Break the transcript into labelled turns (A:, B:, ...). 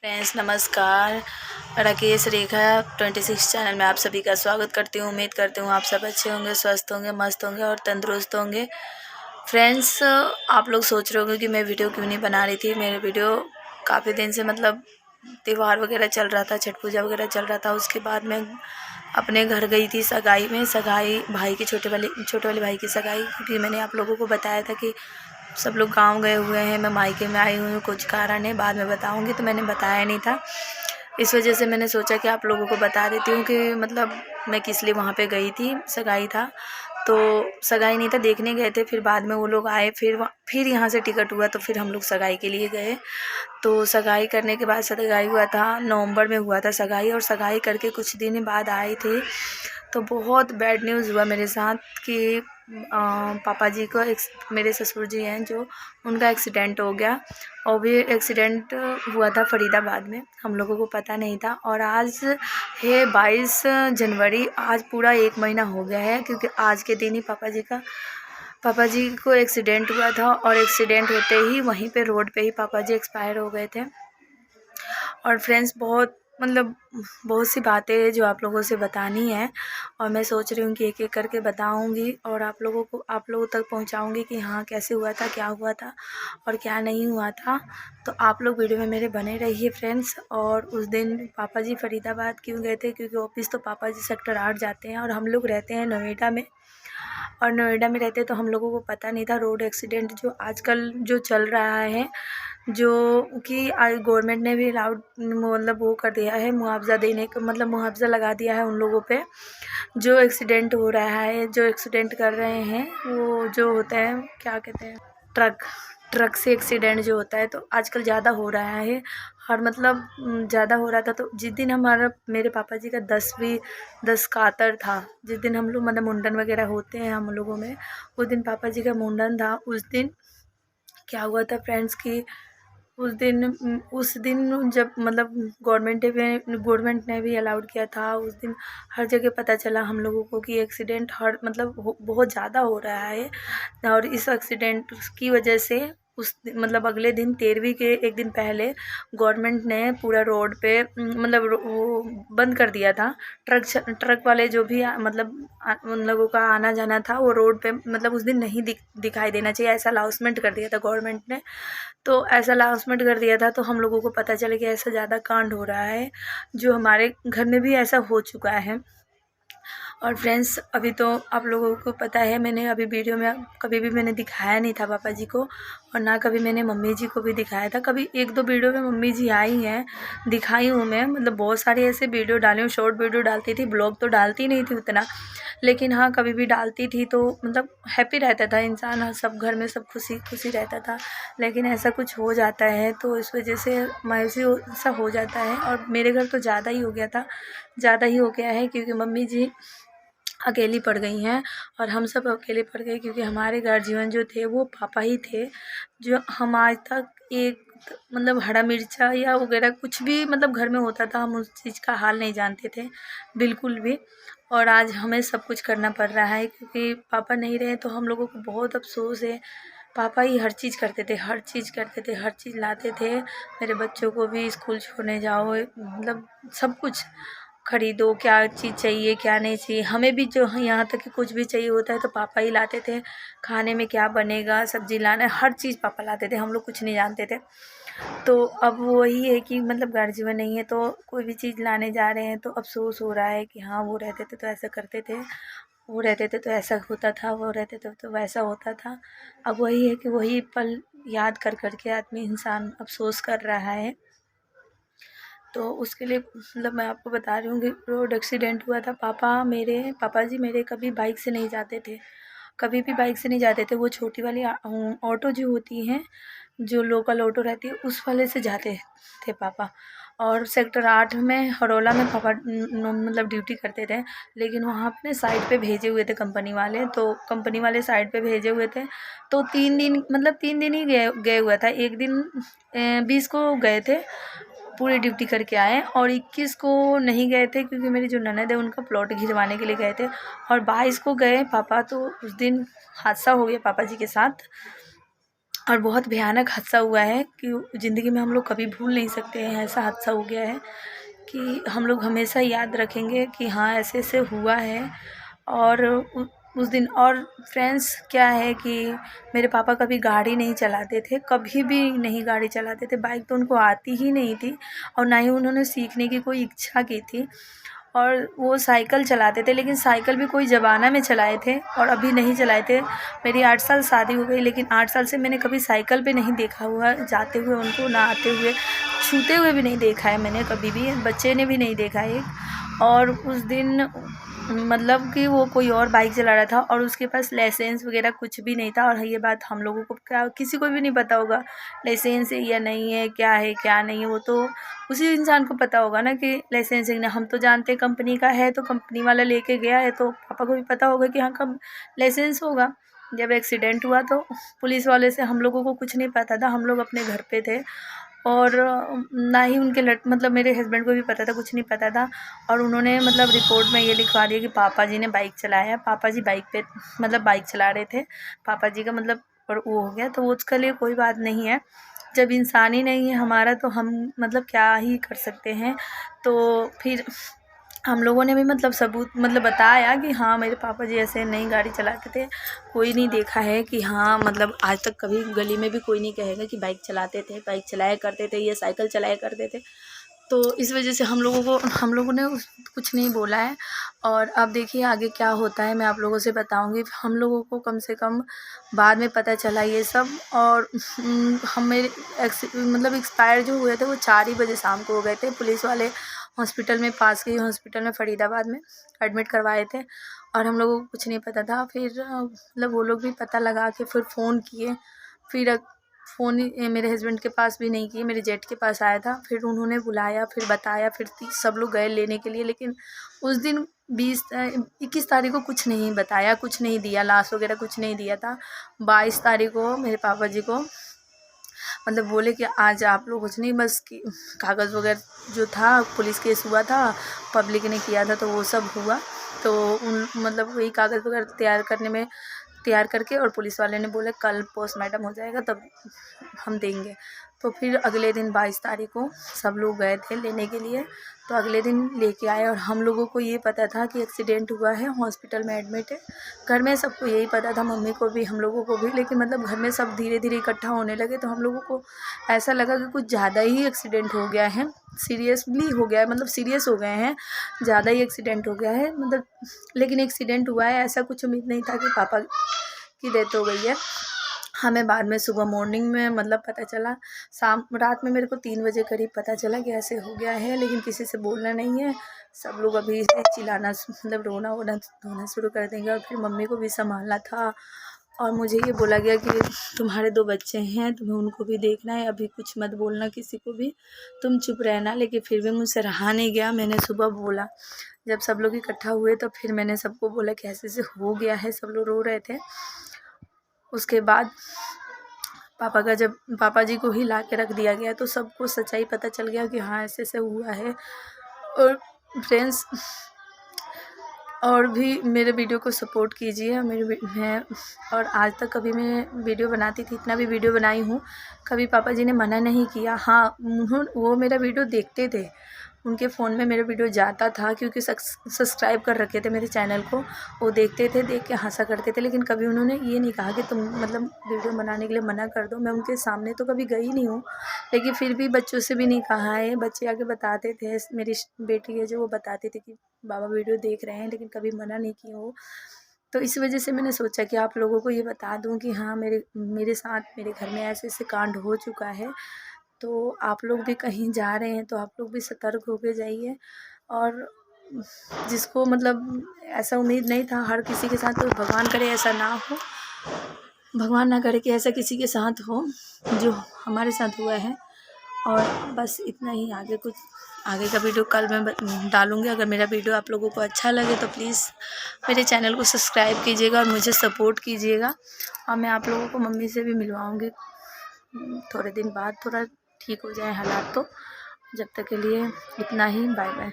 A: Friends नमस्कार। राकेश रेखा 26 channel में आप सभी का स्वागत करती हूँ। उम्मीद करती हूँ आप सब अच्छे होंगे, स्वस्थ होंगे, मस्त होंगे और तंदुरुस्त होंगे। फ्रेंड्स आप लोग सोच रहे होंगे कि मैं वीडियो क्यों नहीं बना रही थी। मेरे वीडियो काफ़ी दिन से त्यौहार वगैरह चल रहा था, छठ पूजा वगैरह चल रहा था। उसके बाद मैं अपने घर गई थी सगाई में, भाई की छोटे वाले भाई की सगाई। क्योंकि मैंने आप लोगों को बताया था कि सब लोग गांव गए हुए हैं, मैं मायके में आई हुई हूँ, कुछ कारण है बाद में बताऊँगी, तो मैंने बताया नहीं था। इस वजह से मैंने सोचा कि आप लोगों को बता देती हूँ कि मैं किस लिए वहाँ पे गई थी। सगाई था तो सगाई नहीं था, देखने गए थे। फिर बाद में वो लोग आए, फिर यहाँ से टिकट हुआ तो फिर हम लोग सगाई के लिए गए। तो सगाई करने के बाद सगाई हुआ था, नवंबर में हुआ था सगाई। और सगाई करके कुछ दिन बाद आए थे तो बहुत बैड न्यूज़ हुआ मेरे साथ कि पापा जी को मेरे ससुर जी हैं जो, उनका एक्सीडेंट हो गया। और भी एक्सीडेंट हुआ था फरीदाबाद में, हम लोगों को पता नहीं था। और आज है 22 जनवरी, आज पूरा 1 महीना हो गया है। क्योंकि आज के दिन ही पापा जी को एक्सीडेंट हुआ था। और एक्सीडेंट होते ही वहीं पे रोड पे ही पापा जी एक्सपायर हो गए थे। और फ्रेंड्स बहुत सी बातें हैं जो आप लोगों से बतानी है। और मैं सोच रही हूँ कि एक एक करके बताऊँगी और आप लोगों तक पहुँचाऊँगी कि हाँ कैसे हुआ था, क्या हुआ था और क्या नहीं हुआ था। तो आप लोग वीडियो में मेरे बने रहिए फ्रेंड्स। और उस दिन पापा जी फरीदाबाद क्यों गए थे, क्योंकि ऑफिस तो पापा जी सेक्टर 8 जाते हैं और हम लोग रहते हैं नोएडा में। और नोएडा में रहते तो हम लोगों को पता नहीं था रोड एक्सीडेंट जो आजकल जो चल रहा है, जो कि गवर्नमेंट ने भी अलाउड वो कर दिया है, मुआवजा देने का मुआवजा लगा दिया है उन लोगों पे जो एक्सीडेंट हो रहा है, जो एक्सीडेंट कर रहे हैं। वो जो होता है क्या कहते हैं, ट्रक से एक्सीडेंट जो होता है, तो आजकल ज़्यादा हो रहा है। और ज़्यादा हो रहा था। तो जिस दिन मेरे पापा जी का 10 का आतर था, जिस दिन हम लोग मुंडन वगैरह होते हैं हम लोगों में, उस दिन पापा जी का मुंडन था। उस दिन क्या हुआ था फ्रेंड्स कि उस दिन जब गवर्नमेंट ने भी अलाउड किया था, उस दिन हर जगह पता चला हम लोगों को कि एक्सीडेंट बहुत ज़्यादा हो रहा है। और इस एक्सीडेंट की वजह से अगले दिन 13वीं के एक दिन पहले गवर्नमेंट ने पूरा रोड पे वो बंद कर दिया था। ट्रक वाले जो भी उन लोगों का आना जाना था वो रोड पे उस दिन नहीं दिखाई देना चाहिए, ऐसा अनाउंसमेंट कर दिया था गवर्नमेंट ने। तो ऐसा अनाउंसमेंट कर दिया था तो हम लोगों को पता चला कि ऐसा ज़्यादा कांड हो रहा है, जो हमारे घर में भी ऐसा हो चुका है। और फ्रेंड्स अभी तो आप लोगों को पता है, मैंने अभी वीडियो में कभी भी मैंने दिखाया नहीं था पापा जी को, और ना कभी मैंने मम्मी जी को भी दिखाया था। कभी 1-2 वीडियो में मम्मी जी आई हैं, दिखाई हूँ मैं। बहुत सारे ऐसे वीडियो डाले हूँ, शॉर्ट वीडियो डालती थी, ब्लॉग तो डालती नहीं थी उतना, लेकिन हाँ कभी भी डालती थी तो हैप्पी रहता था इंसान, सब घर में सब खुशी खुशी रहता था। लेकिन ऐसा कुछ हो जाता है तो इस वजह से मायूसी सा हो जाता है। और मेरे घर तो ज़्यादा ही हो गया था, ज़्यादा ही हो गया है, क्योंकि मम्मी जी अकेली पड़ गई हैं और हम सब अकेले पड़ गए। क्योंकि हमारे गार्जियन जो थे वो पापा ही थे, जो हम आज तक एक हरा मिर्चा या वगैरह कुछ भी घर में होता था, हम उस चीज़ का हाल नहीं जानते थे बिल्कुल भी। और आज हमें सब कुछ करना पड़ रहा है क्योंकि पापा नहीं रहे, तो हम लोगों को बहुत अफसोस है। पापा ही हर चीज़ करते थे, हर चीज़ लाते थे। मेरे बच्चों को भी स्कूल छोड़ने जाओ, सब कुछ खरीदो, क्या चीज़ चाहिए क्या नहीं चाहिए। हमें भी जो यहाँ तक कि कुछ भी चाहिए होता है तो पापा ही लाते थे। खाने में क्या बनेगा, सब्ज़ी लाना, हर चीज़ पापा लाते थे, हम लोग कुछ नहीं जानते थे। तो अब वही है कि गार्जियन नहीं है तो कोई भी चीज़ लाने जा रहे हैं तो अफ़सोस हो रहा है कि हाँ वो रहते थे तो ऐसा करते थे, वो रहते थे तो ऐसा होता था, वो रहते थे तो वैसा होता था। अब वही है कि वही पल याद कर के आदमी इंसान अफ़सोस कर रहा है। तो उसके लिए मैं आपको बता रही हूँ कि रोड एक्सीडेंट हुआ था। पापा जी मेरे कभी बाइक से नहीं जाते थे, कभी भी बाइक से नहीं जाते थे। वो छोटी वाली ऑटो जो होती हैं, जो लोकल ऑटो रहती है, उस वाले से जाते थे पापा। और सेक्टर 8 में हरौला में पापा ड्यूटी करते थे। लेकिन वहाँ पे ना साइड पे भेजे हुए थे कंपनी वाले, तो कंपनी वाले साइड पे भेजे हुए थे। तो 3 दिन 3 दिन ही गए हुआ था। एक दिन 20 को गए थे, पूरी ड्यूटी करके आए, और 21 को नहीं गए थे क्योंकि मेरी जो ननद है उनका प्लॉट घिरवाने के लिए गए थे। और 22 को गए पापा, तो उस दिन हादसा हो गया पापा जी के साथ। और बहुत भयानक हादसा हुआ है कि ज़िंदगी में हम लोग कभी भूल नहीं सकते हैं। ऐसा हादसा हो गया है कि हम लोग हमेशा याद रखेंगे कि हाँ ऐसे ऐसे हुआ है। और उस दिन और फ्रेंड्स क्या है कि मेरे पापा कभी गाड़ी नहीं चलाते थे, कभी भी नहीं गाड़ी चलाते थे। बाइक तो उनको आती ही नहीं थी और ना ही उन्होंने सीखने की कोई इच्छा की थी। और वो साइकिल चलाते थे, लेकिन साइकिल भी कोई ज़माना में चलाए थे और अभी नहीं चलाए थे। मेरी 8 साल शादी हो गई, लेकिन 8 साल से मैंने कभी साइकिल पे नहीं देखा हुआ जाते हुए उनको, ना आते हुए, छूते हुए भी नहीं देखा है मैंने कभी भी, बच्चे ने भी नहीं देखा है। और उस दिन मतलब कि वो कोई और बाइक चला रहा था और उसके पास लाइसेंस वगैरह कुछ भी नहीं था। और ये बात हम लोगों को क्या किसी को भी नहीं पता होगा लाइसेंस है या नहीं है, क्या नहीं है, वो तो उसी इंसान को पता होगा ना कि लाइसेंस है ना। हम तो जानते हैं कंपनी का है, तो कंपनी वाला लेके गया है, तो पापा को भी पता होगा कि हाँ कब लाइसेंस होगा। जब एक्सीडेंट हुआ तो पुलिस वाले से हम लोगों को कुछ नहीं पता था, हम लोग अपने घर पे थे। और ना ही उनके मतलब मेरे हस्बैंड को भी पता था, कुछ नहीं पता था। और उन्होंने मतलब रिपोर्ट में ये लिखवा दिया कि पापा जी ने बाइक चलाया। पापा जी बाइक पे मतलब बाइक चला रहे थे, पापा जी का मतलब और वो हो गया, तो उसके लिए कोई बात नहीं है। जब इंसान ही नहीं है हमारा तो हम मतलब क्या ही कर सकते हैं। तो फिर हम लोगों ने भी मतलब सबूत मतलब बताया कि हाँ मेरे पापा जी ऐसे नहीं गाड़ी चलाते थे। कोई नहीं देखा है कि हाँ मतलब आज तक कभी गली में भी कोई नहीं कहेगा कि बाइक चलाते थे, बाइक चलाया करते थे या साइकिल चलाया करते थे। तो इस वजह से हम लोगों ने कुछ नहीं बोला है। और अब देखिए आगे क्या होता है, मैं आप लोगों से बताऊंगी। हम लोगों को कम से कम बाद में पता चला ये सब। और हम मेरे मतलब एक्सपायर जो हुए थे वो 4 ही बजे शाम को हो गए थे। पुलिस वाले हॉस्पिटल में, पास के ही हॉस्पिटल में फरीदाबाद में एडमिट करवाए थे और हम लोगों को कुछ नहीं पता था। फिर मतलब वो लोग भी पता लगा के फिर फ़ोन किए। फिर फ़ोन मेरे हस्बैंड के पास भी नहीं किए, मेरे जेठ के पास आया था। फिर उन्होंने बुलाया, फिर बताया, फिर सब लोग गए लेने के लिए। लेकिन उस दिन 21 तारीख को कुछ नहीं बताया, कुछ नहीं दिया, लाश वगैरह कुछ नहीं दिया था। 22 तारीख को मेरे पापा जी को मतलब बोले कि आज आप लोग कुछ नहीं, बस कि कागज़ वगैरह जो था पुलिस केस हुआ था, पब्लिक ने किया था, तो वो सब हुआ। तो उन मतलब वही कागज़ वगैरह तैयार करके और पुलिस वाले ने बोला कल पोस्टमार्टम हो जाएगा तब हम देंगे। तो फिर अगले दिन 22 तारीख को सब लोग गए थे लेने के लिए। तो अगले दिन लेके आए और हम लोगों को ये पता था कि एक्सीडेंट हुआ है, हॉस्पिटल में एडमिट है। घर में सबको यही पता था, मम्मी को भी, हम लोगों को भी। लेकिन मतलब घर में सब धीरे धीरे इकट्ठा होने लगे तो हम लोगों को ऐसा लगा कि कुछ ज़्यादा ही एक्सीडेंट हो गया है, सीरियसली हो गया है, मतलब सीरियस हो गए हैं, ज़्यादा ही एक्सीडेंट हो गया है मतलब। लेकिन एक्सीडेंट हुआ है ऐसा कुछ उम्मीद नहीं था कि पापा की डेथ हो गई है। हमें बाद में सुबह मॉर्निंग में मतलब पता चला, रात में मेरे को 3 बजे करीब पता चला कि ऐसे हो गया है। लेकिन किसी से बोलना नहीं है, सब लोग अभी से चिल्लाना मतलब रोना वोना धोना शुरू कर देंगे। और फिर मम्मी को भी संभालना था और मुझे ये बोला गया कि तुम्हारे 2 बच्चे हैं, तुम्हें उनको भी देखना है, अभी कुछ मत बोलना किसी को भी, तुम चुप रहना। लेकिन फिर भी मुझसे रहा नहीं गया, मैंने सुबह बोला। जब सब लोग इकट्ठा हुए तो फिर मैंने सबको बोला कि ऐसे ऐसे हो गया है, सब लोग रो रहे थे। उसके बाद जब पापा जी को ही ला के रख दिया गया तो सबको सच्चाई पता चल गया कि हाँ ऐसे ऐसे हुआ है। और फ्रेंड्स और भी मेरे वीडियो को सपोर्ट कीजिए। मैं और आज तक कभी मैं वीडियो बनाती थी, इतना भी वीडियो बनाई हूँ, कभी पापा जी ने मना नहीं किया। हाँ वो मेरा वीडियो देखते थे, उनके फ़ोन में मेरा वीडियो जाता था क्योंकि सब्सक्राइब कर रखे थे मेरे चैनल को। वो देखते थे, देख के हंसा करते थे। लेकिन कभी उन्होंने ये नहीं कहा कि तुम मतलब वीडियो बनाने के लिए मना कर दो। मैं उनके सामने तो कभी गई नहीं हूँ, लेकिन फिर भी बच्चों से भी नहीं कहा है। बच्चे आके बताते थे, मेरी बेटी है जो, वो बताती थी कि बाबा वीडियो देख रहे हैं, लेकिन कभी मना नहीं किया हो। तो इस वजह से मैंने सोचा कि आप लोगों को ये बता दूं कि हाँ मेरे साथ मेरे घर में ऐसे ऐसे कांड हो चुका है। तो आप लोग भी कहीं जा रहे हैं तो आप लोग भी सतर्क होके जाइए। और जिसको मतलब ऐसा उम्मीद नहीं था हर किसी के साथ, तो भगवान करे ऐसा ना हो, भगवान ना करे कि ऐसा किसी के साथ हो जो हमारे साथ हुआ है। और बस इतना ही। आगे का वीडियो कल मैं डालूँगी। अगर मेरा वीडियो आप लोगों को अच्छा लगे तो प्लीज़ मेरे चैनल को सब्सक्राइब कीजिएगा और मुझे सपोर्ट कीजिएगा। और मैं आप लोगों को मम्मी से भी मिलवाऊँगी थोड़े दिन बाद, थोड़ा ठीक हो जाए हालात तो। जब तक के लिए इतना ही, बाय बाय।